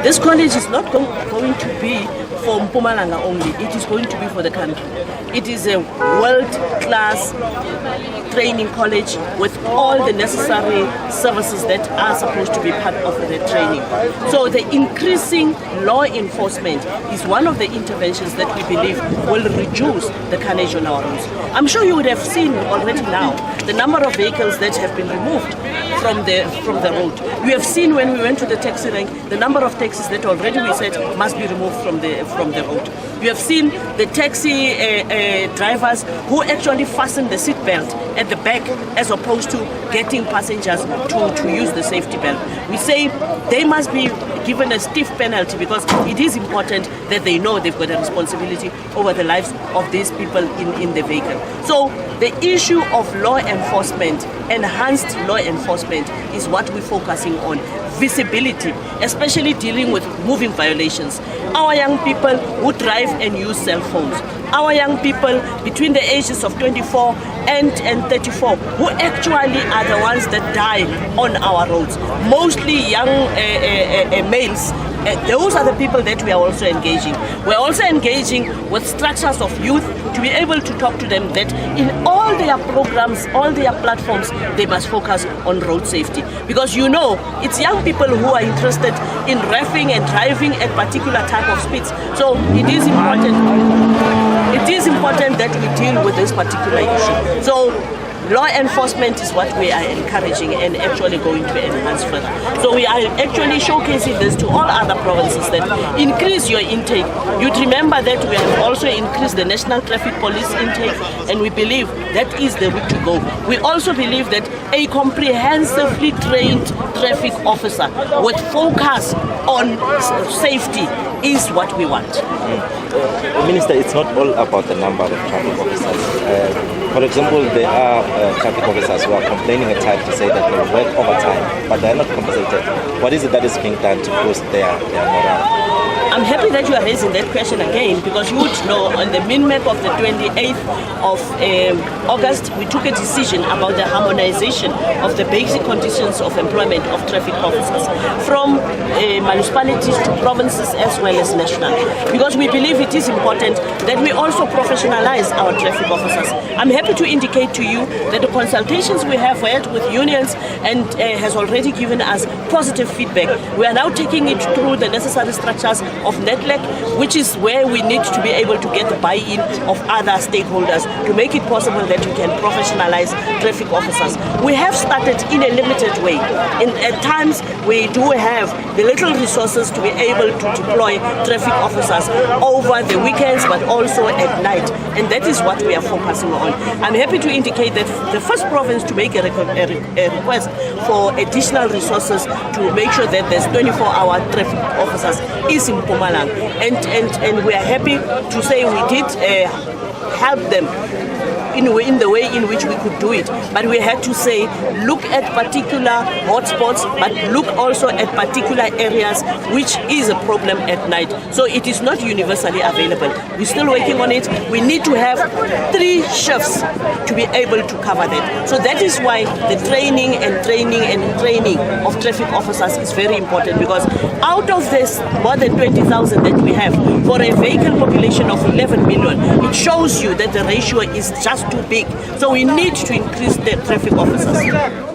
This college is not going to be for Mpumalanga only. It is going to be for the country. It is a world-class training college with all the necessary services that are supposed to be part of the training. So the increasing law enforcement is one of the interventions that we believe will reduce the carnage on our roads. I'm sure you would have seen already now the number of vehicles that have been removed from the road. We have seen when we went to the taxi rank the number of taxis that already we said must be removed from the road. We have seen the taxi drivers who actually fasten the seat belt at the back as opposed to getting passengers to use the safety belt. We say they must be given a stiff penalty because it is important that they know they've got a responsibility over the lives of these people in the vehicle. So the issue of law enforcement, enhanced law enforcement, is what we're focusing on. Visibility, especially dealing with moving violations. Our young people who drive and use cell phones. Our young people between the ages of 24 and 34 who actually are the ones that die on our roads. Mostly young males. Those are the people that we are also engaging. We're also engaging with structures of youth to be able to talk to them that in all their programs, all their platforms, they must focus on road safety. Because you know, it's young people who are interested in reffing and driving at particular type of speeds. So it is important that we deal with this particular issue. So law enforcement is what we are encouraging and actually going to enhance further. So we are actually showcasing this to all other provinces that increase your intake. You'd remember that we have also increased the National Traffic Police intake, and we believe that is the route to go. We also believe that a comprehensively trained traffic officer with focus on safety is what we want. Minister, it's not all about the number of traffic officers. For example, there are traffic officers who are complaining at times to say that they work overtime, but they are not compensated. What is it that is being done to boost their morale? I'm happy that you are raising that question again, because you would know on the min-map of the 28th of August, we took a decision about the harmonization of the basic conditions of employment of traffic officers from municipalities to provinces as well as national. Because we believe it is important that we also professionalize our traffic officers. I'm happy to indicate to you that the consultations we have had with unions and has already given us positive feedback. We are now taking it through the necessary structures of NETLEC, which is where we need to be able to get the buy-in of other stakeholders to make it possible that we can professionalize traffic officers. We have started in a limited way. At times, we do have the little resources to be able to deploy traffic officers over the weekends, but also at night. And that is what we are focusing on. I'm happy to indicate that the first province to make a request for additional resources to make sure that there's 24-hour traffic officers is in Mpumalanga, and we are happy to say we did help them in the way in which we could do it. But we had to say, look at particular hotspots, but look also at particular areas which is a problem at night. So it is not universally available. We're still working on it. We need to have 3 shifts to be able to cover that. So that is why the training of traffic officers is very important, because out of this more than 20,000 that we have, for a vehicle population of 11 million, it shows you that the ratio is just too big. So we need to increase the traffic officers.